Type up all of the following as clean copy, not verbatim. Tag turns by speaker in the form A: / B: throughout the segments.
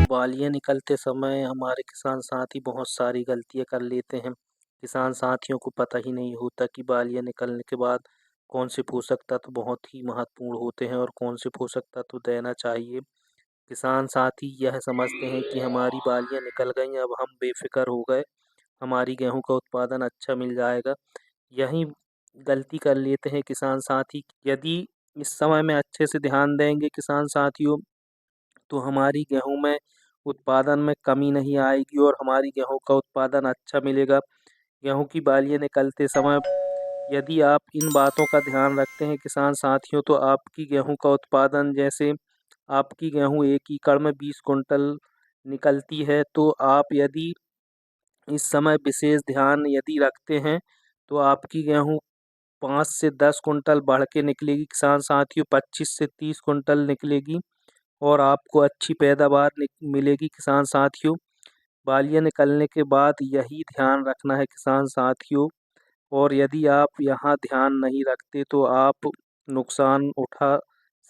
A: बालियाँ निकलते समय हमारे किसान साथी बहुत सारी गलतियाँ कर लेते हैं। किसान साथियों को पता ही नहीं होता कि बालियाँ निकलने के बाद कौन से पोषक तत्व बहुत ही महत्वपूर्ण होते हैं और कौन से पोषक तत्व देना चाहिए। किसान साथी यह समझते हैं कि हमारी बालियाँ निकल गईं, अब हम बेफ़िक्र हो गए, हमारी गेहूँ का उत्पादन अच्छा मिल जाएगा। यही गलती कर लेते हैं किसान साथी। यदि इस समय में अच्छे से ध्यान देंगे किसान साथियों, तो हमारी गेहूँ में उत्पादन में कमी नहीं आएगी और हमारी गेहूँ का उत्पादन अच्छा मिलेगा। गेहूँ की बालियाँ निकलते समय यदि आप इन बातों का ध्यान रखते हैं किसान साथियों, तो आपकी गेहूँ का उत्पादन, जैसे आपकी गेहूँ 1 एकड़ में 20 कुंटल निकलती है, तो आप यदि इस समय विशेष ध्यान यदि रखते हैं, तो आपकी गेहूँ 5 से 10 कुंटल बढ़ के निकलेगी किसान साथियों, 25 से 30 कुंटल निकलेगी और आपको अच्छी पैदावार मिलेगी किसान साथियों। बालियाँ निकलने के बाद यही ध्यान रखना है किसान साथियों, और यदि आप यहाँ ध्यान नहीं रखते तो आप नुकसान उठा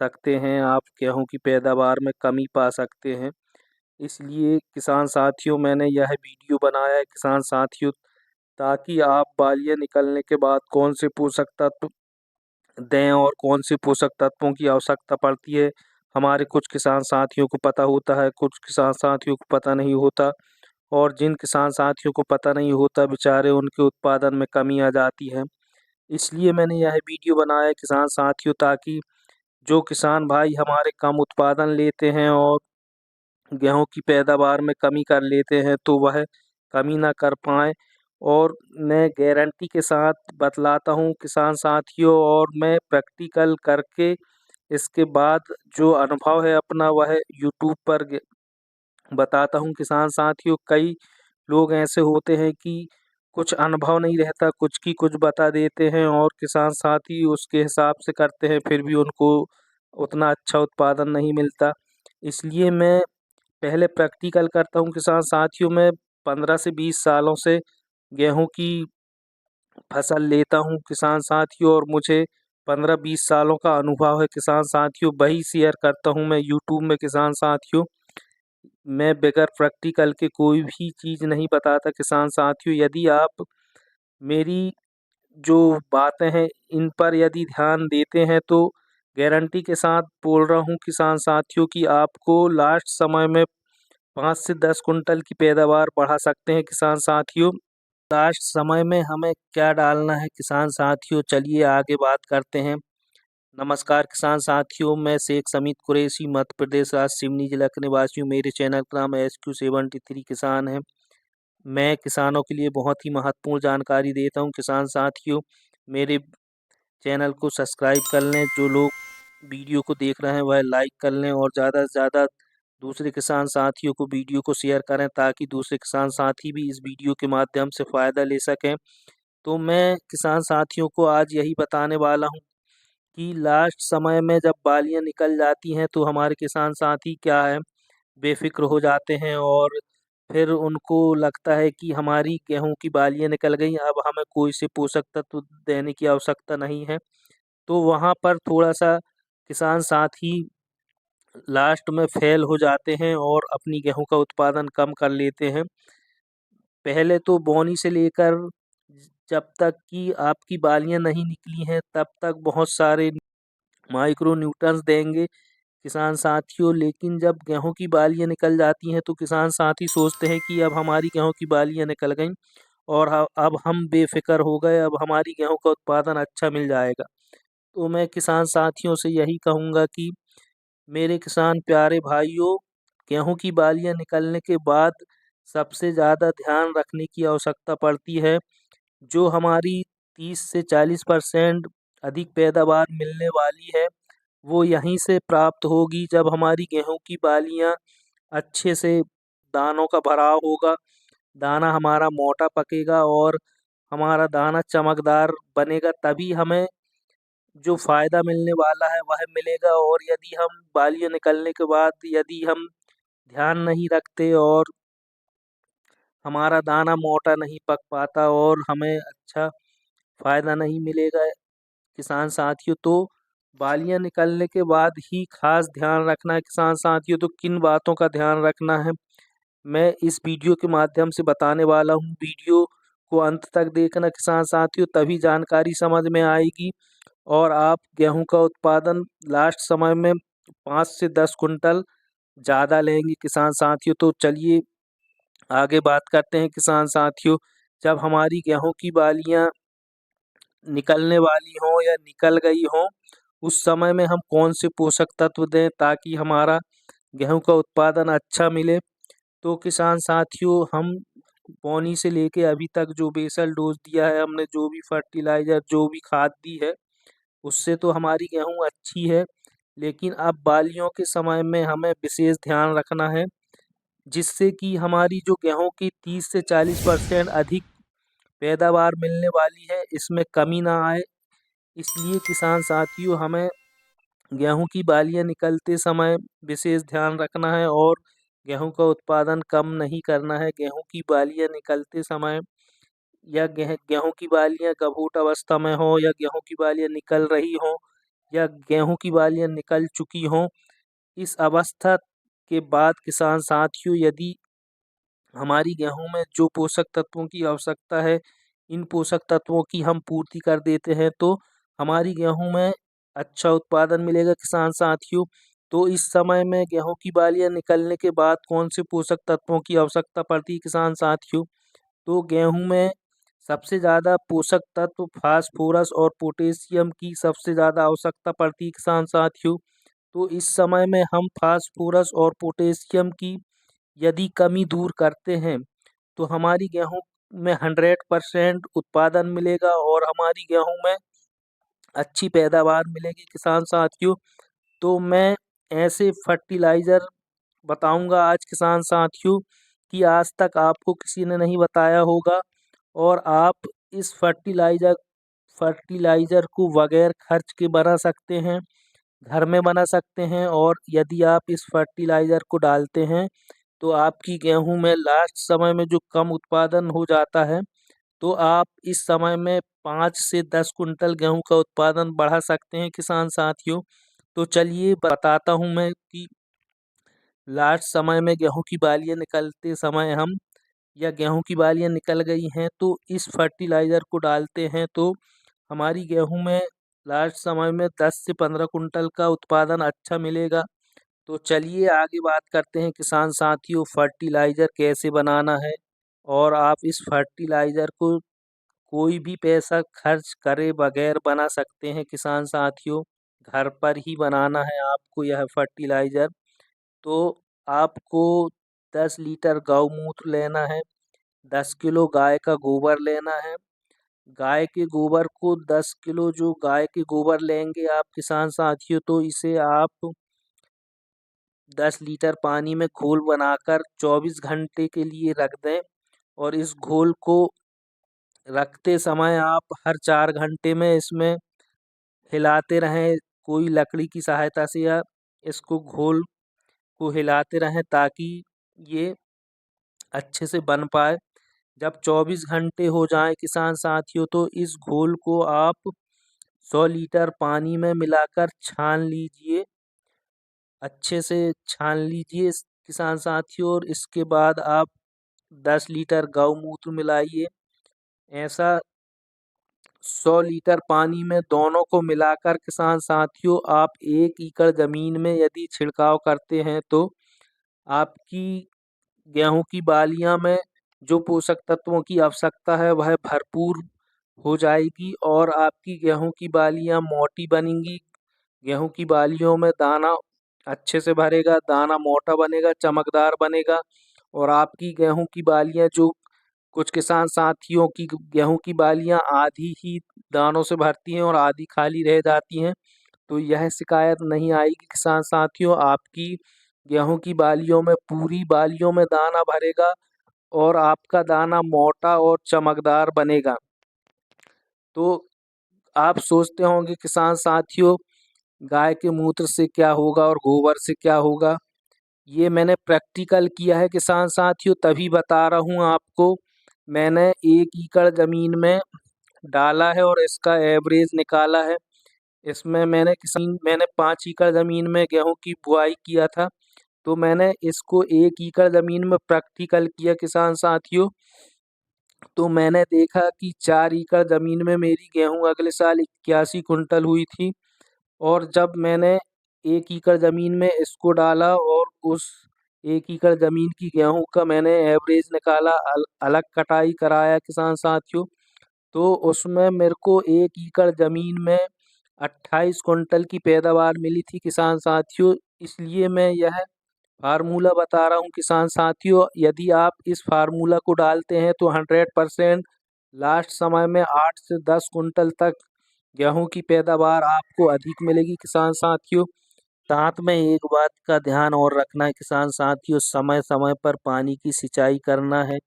A: सकते हैं, आप गेहूँ की पैदावार में कमी पा सकते हैं। इसलिए किसान साथियों, मैंने यह वीडियो बनाया है किसान साथियों, ताकि आप बालियाँ निकलने के बाद कौन से पोषक तत्व दें और कौन से पोषक तत्वों की आवश्यकता पड़ती है। हमारे कुछ किसान साथियों को पता होता है, कुछ किसान साथियों को पता नहीं होता, और जिन किसान साथियों को पता नहीं होता बेचारे, उनके उत्पादन में कमी आ जाती है। इसलिए मैंने यह वीडियो बनाया है किसान साथियों, ताकि जो किसान भाई हमारे कम उत्पादन लेते हैं और गेहूँ की पैदावार में कमी कर लेते हैं, तो वह कमी ना कर पाएँ। और मैं गारंटी के साथ बतलाता हूँ किसान साथियों, और मैं प्रैक्टिकल करके इसके बाद जो अनुभव है अपना वह यूट्यूब पर बताता हूँ किसान साथियों। कई लोग ऐसे होते हैं कि कुछ अनुभव नहीं रहता, कुछ की कुछ बता देते हैं और किसान साथी उसके हिसाब से करते हैं, फिर भी उनको उतना अच्छा उत्पादन नहीं मिलता। इसलिए मैं पहले प्रैक्टिकल करता हूँ किसान साथियों। मैं 15 से 20 सालों से गेहूँ की फसल लेता हूँ किसान साथियों, और मुझे 15-20 सालों का अनुभव है किसान साथियों। वही शेयर करता हूँ मैं यूट्यूब में किसान साथियों। मैं बगैर प्रैक्टिकल के कोई भी चीज़ नहीं बताता किसान साथियों। यदि आप मेरी जो बातें हैं इन पर यदि ध्यान देते हैं, तो गारंटी के साथ बोल रहा हूँ किसान साथियों कि आपको लास्ट समय में 5 से 10 कुंटल की पैदावार बढ़ा सकते हैं किसान साथियों। लास्ट समय में हमें क्या डालना है किसान साथियों, चलिए आगे बात करते हैं। नमस्कार किसान साथियों, मैं शेख समीत कुरैशी, मध्य प्रदेश राज्य सिवनी जिला का निवासी हूँ। मेरे चैनल का नाम SQ73 किसान है। मैं किसानों के लिए बहुत ही महत्वपूर्ण जानकारी देता हूँ किसान साथियों। मेरे चैनल को सब्सक्राइब कर लें, जो लोग वीडियो को देख रहे हैं वह लाइक कर लें, और ज़्यादा से ज़्यादा दूसरे किसान साथियों को वीडियो को शेयर करें, ताकि दूसरे किसान साथी भी इस वीडियो के माध्यम से फ़ायदा ले सकें। तो मैं किसान साथियों को आज यही बताने वाला हूँ कि लास्ट समय में जब बालियाँ निकल जाती हैं, तो हमारे किसान साथी क्या है, बेफ़िक्र हो जाते हैं, और फिर उनको लगता है कि हमारी गेहूँ की बालियाँ निकल गई, अब हमें कोई से पोषक तत्व देने की आवश्यकता नहीं है। तो वहाँ पर थोड़ा-सा किसान साथी लास्ट में फ़ेल हो जाते हैं और अपनी गेहूँ का उत्पादन कम कर लेते हैं। पहले तो बोनी से लेकर जब तक कि आपकी बालियाँ नहीं निकली हैं, तब तक बहुत सारे माइक्रो न्यूट्रंस देंगे किसान साथियों। लेकिन जब गेहूँ की बालियाँ निकल जाती हैं, तो किसान साथी सोचते हैं कि अब हमारी गेहूँ की बालियाँ निकल गईं और अब हम बेफ़िक्र हो गए, अब हमारी गेहूँ का उत्पादन अच्छा मिल जाएगा। तो मैं किसान साथियों से यही कहूँगा कि मेरे किसान प्यारे भाइयों, गेहूँ की बालियाँ निकलने के बाद सबसे ज़्यादा ध्यान रखने की आवश्यकता पड़ती है। जो हमारी 30 से 40% अधिक पैदावार मिलने वाली है, वो यहीं से प्राप्त होगी जब हमारी गेहूँ की बालियाँ अच्छे से दानों का भराव होगा, दाना हमारा मोटा पकेगा और हमारा दाना चमकदार बनेगा, तभी हमें जो फ़ायदा मिलने वाला है वह मिलेगा। और यदि हम बालियाँ निकलने के बाद यदि हम ध्यान नहीं रखते और हमारा दाना मोटा नहीं पक पाता और हमें अच्छा फ़ायदा नहीं मिलेगा किसान साथियों, तो बालियाँ निकलने के बाद ही खास ध्यान रखना है किसान साथियों। तो किन बातों का ध्यान रखना है, मैं इस वीडियो के माध्यम से बताने वाला हूँ। वीडियो को अंत तक देखना किसान साथियों, तभी जानकारी समझ में आएगी और आप गेहूं का उत्पादन लास्ट समय में 5 से 10 कुंटल ज़्यादा लेंगे किसान साथियों। तो चलिए आगे बात करते हैं किसान साथियों। जब हमारी गेहूं की बालियां निकलने वाली हों या निकल गई हों, उस समय में हम कौन से पोषक तत्व दें ताकि हमारा गेहूं का उत्पादन अच्छा मिले। तो किसान साथियों, हम बोनी से लेके अभी तक जो बेसल डोज दिया है हमने, जो भी फर्टिलाइज़र, जो भी खाद दी है, उससे तो हमारी गेहूँ अच्छी है। लेकिन अब बालियों के समय में हमें विशेष ध्यान रखना है, जिससे कि हमारी जो गेहूँ की 30 से 40% अधिक पैदावार मिलने वाली है, इसमें कमी ना आए। इसलिए किसान साथियों, हमें गेहूँ की बालियाँ निकलते समय विशेष ध्यान रखना है और गेहूँ का उत्पादन कम नहीं करना है। गेहूँ की बालियाँ निकलते समय या गेहूँ की बालियाँ गभूट अवस्था में हो या गेहूँ की बालियाँ निकल रही हों या गेहूँ की बालियाँ निकल चुकी हों, इस अवस्था के बाद किसान साथियों, यदि हमारी गेहूँ में जो पोषक तत्वों की आवश्यकता है, इन पोषक तत्वों की हम पूर्ति कर देते हैं, तो हमारी गेहूँ में अच्छा उत्पादन मिलेगा किसान साथियों। तो इस समय में गेहूँ की बालियाँ निकलने के बाद कौन से पोषक तत्वों की आवश्यकता पड़ती है किसान साथियों? तो गेहूँ में सबसे ज़्यादा पोषक तत्व फास्फोरस और पोटेशियम की सबसे ज़्यादा आवश्यकता पड़ती है किसान साथियों। तो इस समय में हम फास्फोरस और पोटेशियम की यदि कमी दूर करते हैं, तो हमारी गेहूँ में 100% उत्पादन मिलेगा और हमारी गेहूँ में अच्छी पैदावार मिलेगी किसान साथियों। तो मैं ऐसे फर्टिलाइज़र बताऊंगा आज किसान साथियों कि आज तक आपको किसी ने नहीं बताया होगा, और आप इस फर्टिलाइज़र को बगैर खर्च के बना सकते हैं, घर में बना सकते हैं। और यदि आप इस फर्टिलाइज़र को डालते हैं, तो आपकी गेहूं में लास्ट समय में जो कम उत्पादन हो जाता है, तो आप इस समय में 5 से 10 कुंटल गेहूं का उत्पादन बढ़ा सकते हैं किसान साथियों। तो चलिए बताता हूं मैं कि लास्ट समय में गेहूं की बालियां निकलते समय हम, या गेहूं की बालियां निकल गई हैं, तो इस फर्टिलाइज़र को डालते हैं, तो हमारी गेहूं में लास्ट समय में 10 से 15 कुंटल का उत्पादन अच्छा मिलेगा। तो चलिए आगे बात करते हैं किसान साथियों, फर्टिलाइज़र कैसे बनाना है। और आप इस फर्टिलाइज़र को कोई भी पैसा खर्च करे बगैर बना सकते हैं किसान साथियों। घर पर ही बनाना है आपको यह फर्टिलाइज़र। तो आपको 10 लीटर गौमूत्र लेना है, 10 किलो गाय का गोबर लेना है। गाय के गोबर को 10 किलो जो गाय के गोबर लेंगे आप किसान साथियों, तो इसे आप 10 लीटर पानी में घोल बनाकर 24 घंटे के लिए रख दें। और इस घोल को रखते समय आप हर 4 घंटे में इसमें हिलाते रहें, कोई लकड़ी की सहायता से, या इसको घोल को हिलाते रहें ताकि ये अच्छे से बन पाए। जब 24 घंटे हो जाएं किसान साथियों, तो इस घोल को आप 100 लीटर पानी में मिलाकर छान लीजिए, अच्छे से छान लीजिए किसान साथियों। और इसके बाद आप 10 लीटर गौमूत्र मिलाइए। ऐसा 100 लीटर पानी में दोनों को मिलाकर किसान साथियों, आप 1 एकड़ ज़मीन में यदि छिड़काव करते हैं, तो आपकी गेहूं की बालियां में जो पोषक तत्वों की आवश्यकता है वह भरपूर हो जाएगी और आपकी गेहूं की बालियां मोटी बनेंगी। गेहूं की बालियों में दाना अच्छे से भरेगा, दाना मोटा बनेगा, चमकदार बनेगा। और आपकी गेहूं की बालियां जो, कुछ किसान साथियों की गेहूं की बालियां आधी ही दानों से भरती हैं और आधी खाली रह जाती हैं, तो यह शिकायत नहीं आएगी किसान साथियों। आपकी गेहूं की बालियों में, पूरी बालियों में दाना भरेगा और आपका दाना मोटा और चमकदार बनेगा। तो आप सोचते होंगे किसान साथियों, गाय के मूत्र से क्या होगा और गोबर से क्या होगा। ये मैंने प्रैक्टिकल किया है किसान साथियों, तभी बता रहा हूँ आपको। मैंने 1 एकड़ ज़मीन में डाला है और इसका एवरेज निकाला है। इसमें मैंने 5 एकड़ ज़मीन में गेहूँ की बुआई किया था। तो मैंने इसको 1 एकड़ ज़मीन में प्रैक्टिकल किया किसान साथियों। तो मैंने देखा कि 4 एकड़ ज़मीन में मेरी गेहूँ अगले साल 81 कुंटल हुई थी। और जब मैंने 1 एकड़ ज़मीन में इसको डाला और उस 1 एकड़ ज़मीन की गेहूँ का मैंने एवरेज निकाला, अलग कटाई कराया किसान साथियों, तो उसमें मेरे को 1 एकड़ ज़मीन में 28 कुंटल की पैदावार मिली थी किसान साथियों। इसलिए मैं यह फार्मूला बता रहा हूँ किसान साथियों, यदि आप इस फार्मूला को डालते हैं तो 100% लास्ट समय में 8 से 10 कुंटल तक गेहूं की पैदावार आपको अधिक मिलेगी किसान साथियों। साथ में एक बात का ध्यान और रखना है किसान साथियों, समय समय पर पानी की सिंचाई करना है।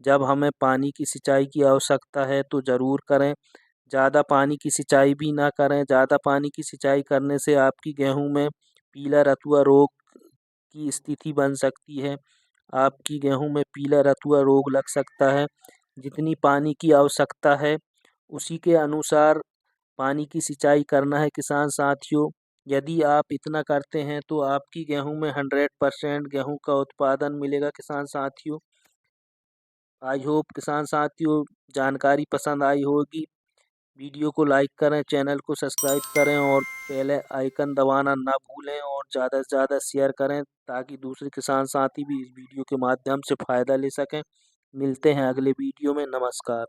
A: जब हमें पानी की सिंचाई की आवश्यकता है तो ज़रूर करें, ज़्यादा पानी की सिंचाई भी ना करें। ज़्यादा पानी की सिंचाई करने से आपकी गेहूं में पीला रतुआ रोग की स्थिति बन सकती है। आपकी गेहूं में पीला रतुआ रोग लग सकता है। जितनी पानी की आवश्यकता है उसी के अनुसार पानी की सिंचाई करना है किसान साथियों। यदि आप इतना करते हैं तो आपकी गेहूं में 100% गेहूं का उत्पादन मिलेगा किसान साथियों। आई होप किसान साथियों जानकारी पसंद आई होगी। वीडियो को लाइक करें, चैनल को सब्सक्राइब करें और बेल आइकन दबाना ना भूलें और ज़्यादा से ज़्यादा शेयर करें ताकि दूसरे किसान साथी भी इस वीडियो के माध्यम से फ़ायदा ले सकें। मिलते हैं अगले वीडियो में। नमस्कार।